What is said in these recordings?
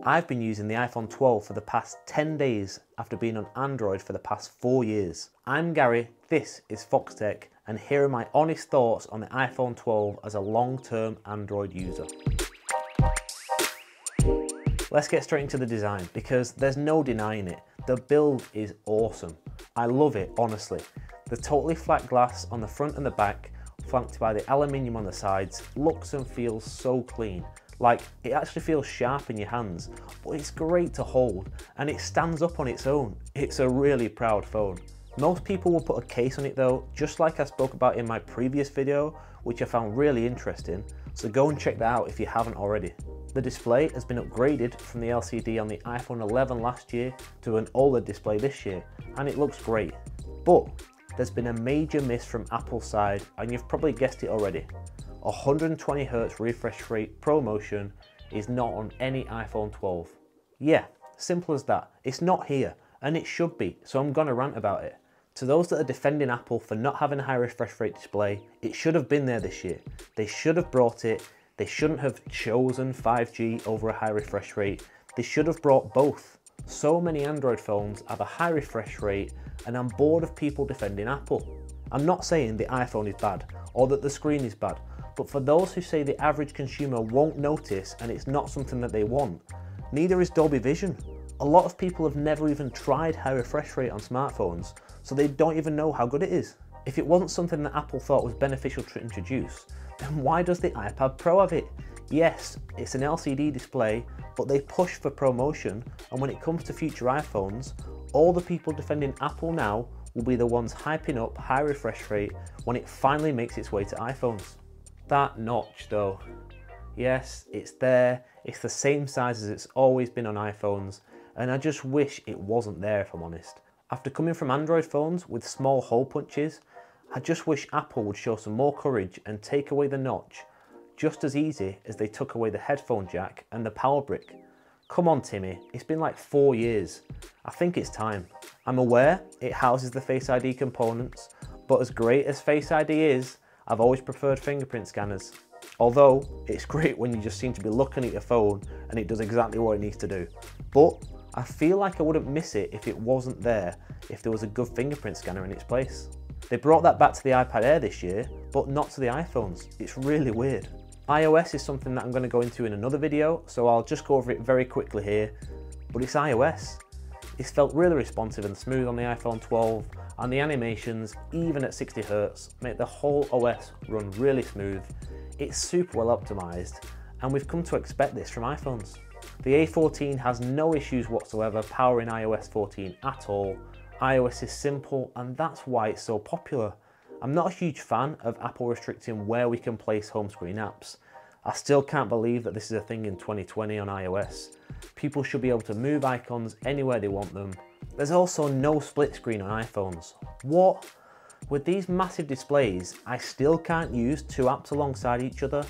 I've been using the iPhone 12 for the past 10 days after being on Android for the past 4 years. I'm Gary, this is FoxTech, and here are my honest thoughts on the iPhone 12 as a long-term Android user. Let's get straight into the design because there's no denying it. The build is awesome. I love it, honestly. The totally flat glass on the front and the back, flanked by the aluminium on the sides, looks and feels so clean. Like, it actually feels sharp in your hands, but it's great to hold and it stands up on its own. It's a really proud phone. Most people will put a case on it though, just like I spoke about in my previous video, which I found really interesting, so go and check that out if you haven't already. The display has been upgraded from the LCD on the iPhone 11 last year to an OLED display this year, and it looks great. But there's been a major miss from Apple's side, and you've probably guessed it already. 120Hz refresh rate ProMotion is not on any iPhone 12. Yeah, simple as that. It's not here, and it should be, so I'm gonna rant about it. To those that are defending Apple for not having a high refresh rate display, it should have been there this year. They should have brought it. They shouldn't have chosen 5G over a high refresh rate. They should have brought both. So many Android phones have a high refresh rate, and I'm bored of people defending Apple. I'm not saying the iPhone is bad, or that the screen is bad, but for those who say the average consumer won't notice and it's not something that they want, neither is Dolby Vision. A lot of people have never even tried high refresh rate on smartphones, so they don't even know how good it is. If it wasn't something that Apple thought was beneficial to introduce, then why does the iPad Pro have it? Yes, it's an LCD display, but they push for ProMotion, and when it comes to future iPhones, all the people defending Apple now will be the ones hyping up high refresh rate when it finally makes its way to iPhones. That notch though, yes, it's there, it's the same size as it's always been on iPhones, and I just wish it wasn't there if I'm honest. After coming from Android phones with small hole punches, I just wish Apple would show some more courage and take away the notch, just as easy as they took away the headphone jack and the power brick. Come on Timmy, it's been like 4 years. I think it's time. I'm aware it houses the Face ID components, but as great as Face ID is, I've always preferred fingerprint scanners. Although, it's great when you just seem to be looking at your phone and it does exactly what it needs to do. But I feel like I wouldn't miss it if it wasn't there, if there was a good fingerprint scanner in its place. They brought that back to the iPad Air this year, but not to the iPhones. It's really weird. iOS is something that I'm going to go into in another video, so I'll just go over it very quickly here. But it's iOS. It's felt really responsive and smooth on the iPhone 12, and the animations, even at 60Hz, make the whole OS run really smooth. It's super well optimized, and we've come to expect this from iPhones. The A14 has no issues whatsoever powering iOS 14 at all. iOS is simple, and that's why it's so popular. I'm not a huge fan of Apple restricting where we can place home screen apps. I still can't believe that this is a thing in 2020 on iOS. People should be able to move icons anywhere they want them. There's also no split screen on iPhones. What? With these massive displays, I still can't use 2 apps alongside each other?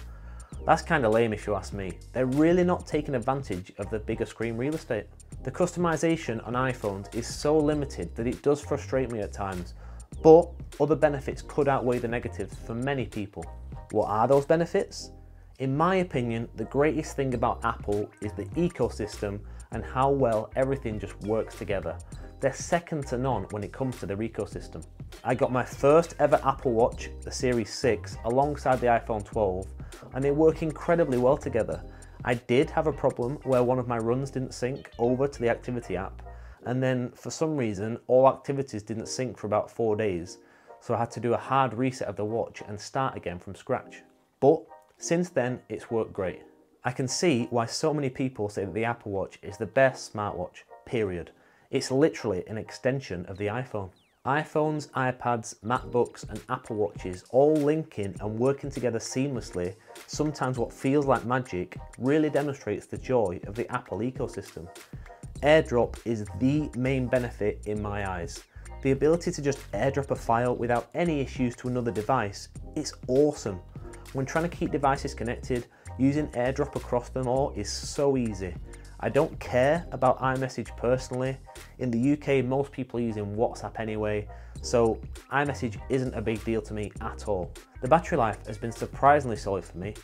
That's kinda lame if you ask me. They're really not taking advantage of the bigger screen real estate. The customization on iPhones is so limited that it does frustrate me at times, but other benefits could outweigh the negatives for many people. What are those benefits? In my opinion, the greatest thing about Apple is the ecosystem and how well everything just works together. They're second to none when it comes to their ecosystem. I got my first ever Apple Watch, the Series 6, alongside the iPhone 12, and they work incredibly well together. I did have a problem where one of my runs didn't sync over to the activity app, and then for some reason all activities didn't sync for about 4 days, so I had to do a hard reset of the watch and start again from scratch. But since then it's worked great. I can see why so many people say that the Apple Watch is the best smartwatch, period. It's literally an extension of the iPhone. iPhones, iPads, MacBooks and Apple Watches all linking and working together seamlessly, sometimes what feels like magic, really demonstrates the joy of the Apple ecosystem. AirDrop is the main benefit in my eyes. The ability to just airdrop a file without any issues to another device is awesome. When trying to keep devices connected, using AirDrop across them all is so easy. I don't care about iMessage personally. In the UK, most people are using WhatsApp anyway, so iMessage isn't a big deal to me at all. The battery life has been surprisingly solid for me.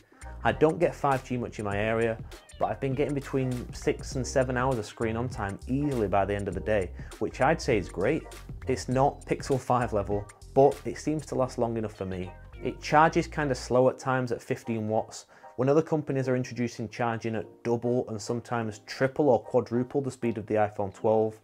I don't get 5G much in my area, but I've been getting between 6 and 7 hours of screen on time easily by the end of the day, which I'd say is great. It's not Pixel 5 level, but it seems to last long enough for me. It charges kind of slow at times at 15 watts, when other companies are introducing charging at double and sometimes triple or quadruple the speed of the iPhone 12.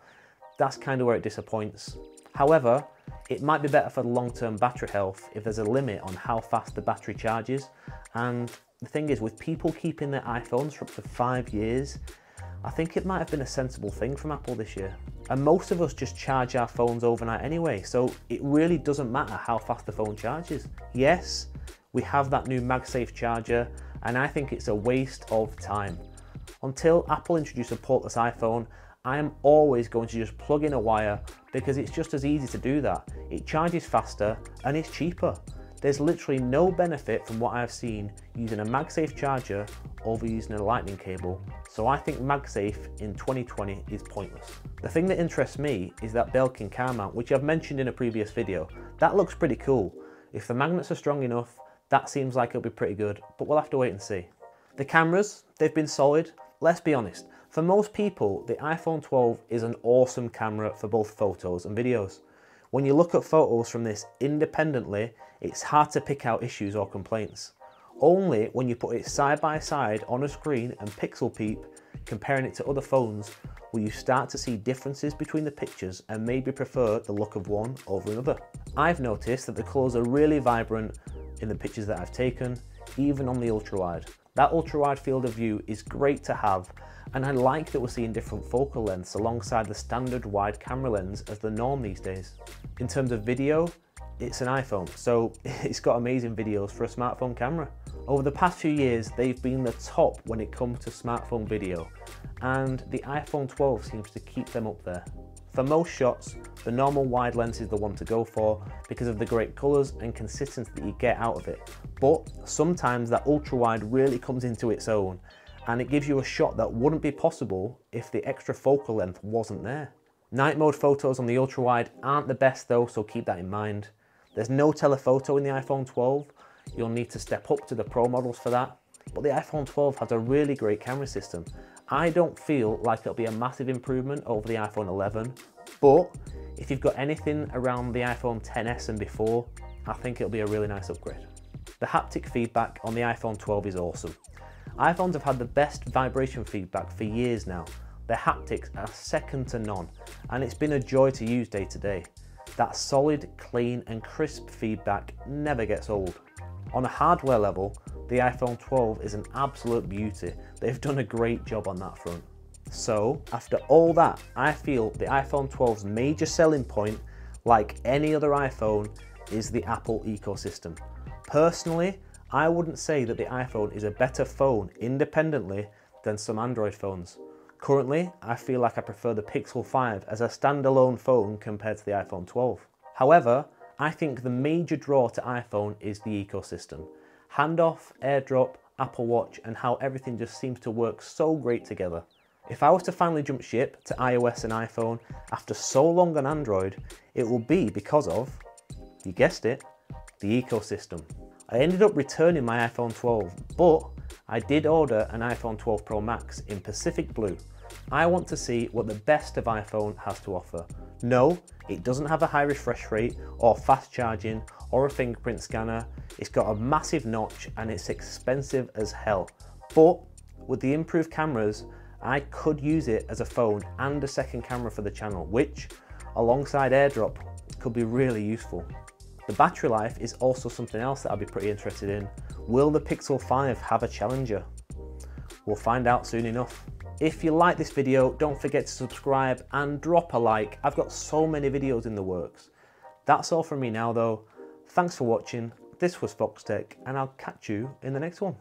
That's kind of where it disappoints. However, it might be better for the long-term battery health if there's a limit on how fast the battery charges. And the thing is, with people keeping their iPhones for up to 5 years, I think it might have been a sensible thing from Apple this year. And most of us just charge our phones overnight anyway, so it really doesn't matter how fast the phone charges. Yes, we have that new MagSafe charger, and I think it's a waste of time. Until Apple introduce a portless iPhone, I am always going to just plug in a wire because it's just as easy to do that. It charges faster and it's cheaper. There's literally no benefit from what I've seen using a MagSafe charger over using a lightning cable. So I think MagSafe in 2020 is pointless. The thing that interests me is that Belkin car mount, which I've mentioned in a previous video. That looks pretty cool. If the magnets are strong enough, that seems like it'll be pretty good, but we'll have to wait and see. The cameras, they've been solid. Let's be honest, for most people, the iPhone 12 is an awesome camera for both photos and videos. When you look at photos from this independently, it's hard to pick out issues or complaints. Only when you put it side by side on a screen and pixel peep, comparing it to other phones, will you start to see differences between the pictures and maybe prefer the look of one over another. I've noticed that the colours are really vibrant in the pictures that I've taken, even on the ultra-wide. That ultra-wide field of view is great to have, and I like that we're seeing different focal lengths alongside the standard wide camera lens as the norm these days. In terms of video, it's an iPhone, so it's got amazing videos for a smartphone camera. Over the past few years, they've been the top when it comes to smartphone video, and the iPhone 12 seems to keep them up there. For most shots, the normal wide lens is the one to go for because of the great colours and consistency that you get out of it. But sometimes that ultra wide really comes into its own, and it gives you a shot that wouldn't be possible if the extra focal length wasn't there. Night mode photos on the ultra wide aren't the best though, so keep that in mind. There's no telephoto in the iPhone 12. You'll need to step up to the Pro models for that. But the iPhone 12 has a really great camera system. I don't feel like it'll be a massive improvement over the iPhone 11, but if you've got anything around the iPhone XS and before, I think it'll be a really nice upgrade. The haptic feedback on the iPhone 12 is awesome. iPhones have had the best vibration feedback for years now. Their haptics are second to none, and it's been a joy to use day to day. That solid, clean and crisp feedback never gets old. On a hardware level, the iPhone 12 is an absolute beauty. They've done a great job on that front. So, after all that, I feel the iPhone 12's major selling point, like any other iPhone, is the Apple ecosystem. Personally, I wouldn't say that the iPhone is a better phone independently than some Android phones. Currently, I feel like I prefer the Pixel 5 as a standalone phone compared to the iPhone 12. However, I think the major draw to iPhone is the ecosystem. Handoff, AirDrop, Apple Watch, and how everything just seems to work so great together. If I was to finally jump ship to iOS and iPhone after so long on Android, it will be because of, you guessed it, the ecosystem. I ended up returning my iPhone 12, but I did order an iPhone 12 Pro Max in Pacific Blue. I want to see what the best of iPhone has to offer. No, it doesn't have a high refresh rate or fast charging or a fingerprint scanner. It's got a massive notch and it's expensive as hell. But with the improved cameras, I could use it as a phone and a second camera for the channel, which alongside AirDrop could be really useful. The battery life is also something else that I'll be pretty interested in. Will the Pixel 5 have a challenger? We'll find out soon enough. If you like this video, don't forget to subscribe and drop a like. I've got so many videos in the works. That's all from me now though. Thanks for watching. This was FoxTech and I'll catch you in the next one.